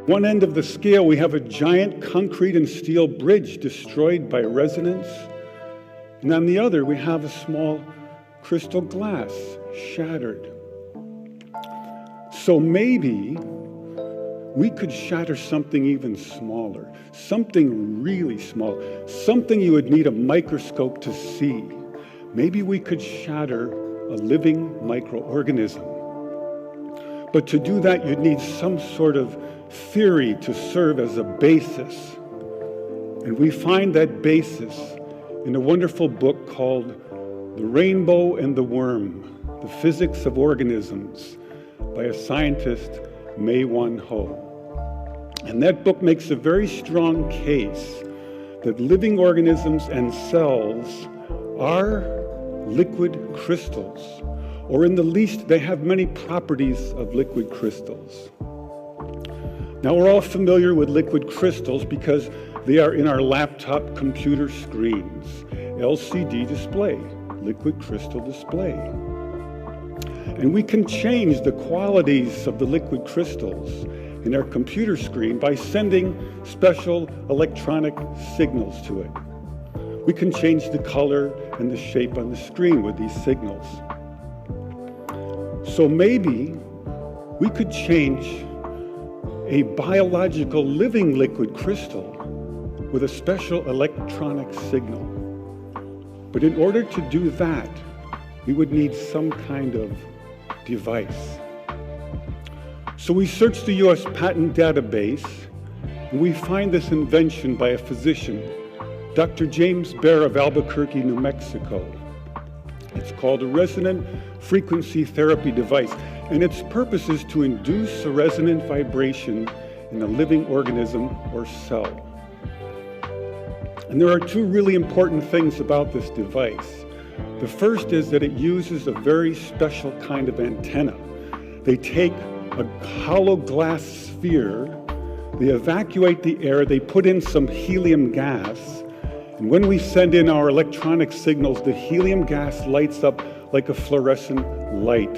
One end of the scale, we have a giant concrete and steel bridge destroyed by resonance. And on the other, we have a small crystal glass shattered. So maybe we could shatter something even smaller, something really small, something you would need a microscope to see. Maybe we could shatter a living microorganism. But to do that, you'd need some sort of theory to serve as a basis. And we find that basis in a wonderful book called The Rainbow and the Worm, The Physics of Organisms, by a scientist, Mei-Wan Ho. And that book makes a very strong case that living organisms and cells are liquid crystals, or in the least, they have many properties of liquid crystals. Now, we're all familiar with liquid crystals because they are in our laptop computer screens. LCD display, liquid crystal display. And we can change the qualities of the liquid crystals in our computer screen by sending special electronic signals to it. We can change the color and the shape on the screen with these signals. So maybe we could change a biological living liquid crystal with a special electronic signal. But in order to do that, we would need some kind of device. So we searched the US patent database, and we find this invention by a physician, Dr. James Baer of Albuquerque, New Mexico. It's called a resonant frequency therapy device, and its purpose is to induce a resonant vibration in a living organism or cell. And there are two really important things about this device. The first is that it uses a very special kind of antenna. They take a hollow glass sphere, they evacuate the air, they put in some helium gas, and when we send in our electronic signals, the helium gas lights up like a fluorescent light.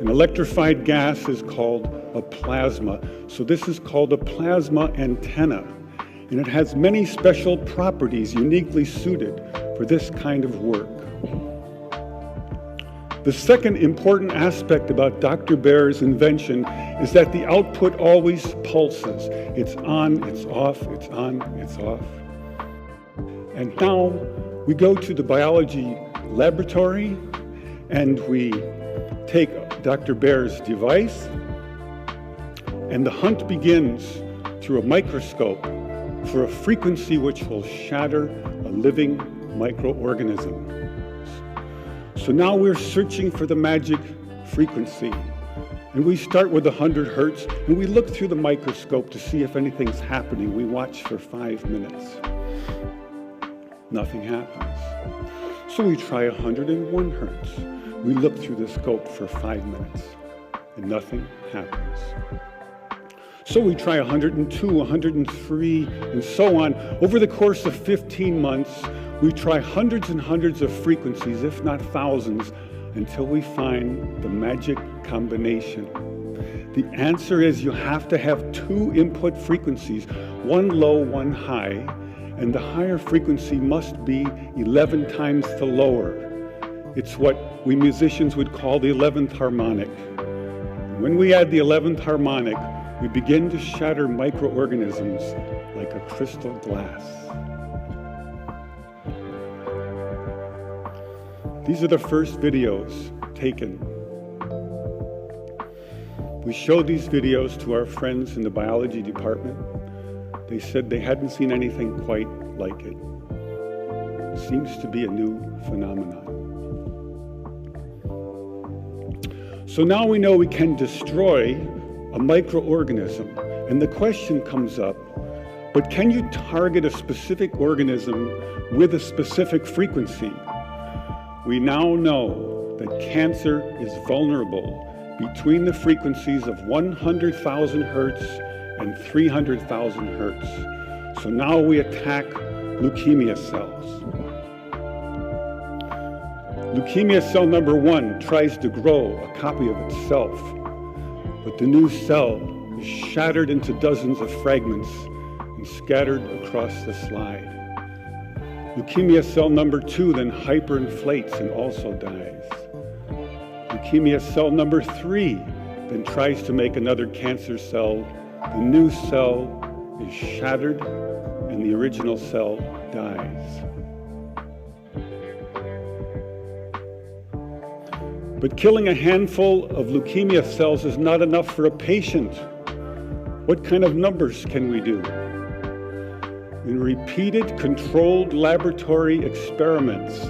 An electrified gas is called a plasma. So this is called a plasma antenna. And it has many special properties uniquely suited for this kind of work. The second important aspect about Dr. Baer's invention is that the output always pulses. It's on, it's off, it's on, it's off. And now we go to the biology laboratory and we take Dr. Baer's device, and the hunt begins through a microscope for a frequency which will shatter a living microorganism. So now we're searching for the magic frequency. And we start with 100 hertz, and we look through the microscope to see if anything's happening. We watch for 5 minutes. Nothing happens. So we try 101 hertz. We look through the scope for 5 minutes, and nothing happens. So we try 102, 103, and so on. Over the course of 15 months, we try hundreds and hundreds of frequencies, if not thousands, until we find the magic combination. The answer is you have to have 2 input frequencies, one low, one high, and the higher frequency must be 11 times the lower. It's what we musicians would call the 11th harmonic. When we add the 11th harmonic, we begin to shatter microorganisms like a crystal glass. These are the first videos taken. We showed these videos to our friends in the biology department. They said they hadn't seen anything quite like it. It seems to be a new phenomenon. So now we know we can destroy a microorganism, and the question comes up, but can you target a specific organism with a specific frequency? We now know that cancer is vulnerable between the frequencies of 100,000 hertz and 300,000 hertz. So now we attack leukemia cells. Leukemia cell number 1 tries to grow a copy of itself, but the new cell is shattered into dozens of fragments and scattered across the slide. Leukemia cell number 2 then hyperinflates and also dies. Leukemia cell number 3 then tries to make another cancer cell. The new cell is shattered and the original cell dies. But killing a handful of leukemia cells is not enough for a patient. What kind of numbers can we do? In repeated controlled laboratory experiments,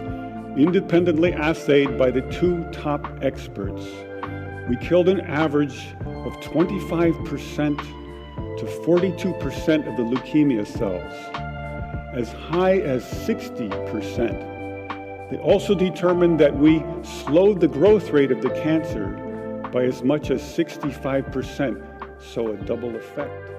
independently assayed by the 2 top experts, we killed an average of 25% to 42% of the leukemia cells, as high as 60%. They also determined that we slowed the growth rate of the cancer by as much as 65%, so a double effect.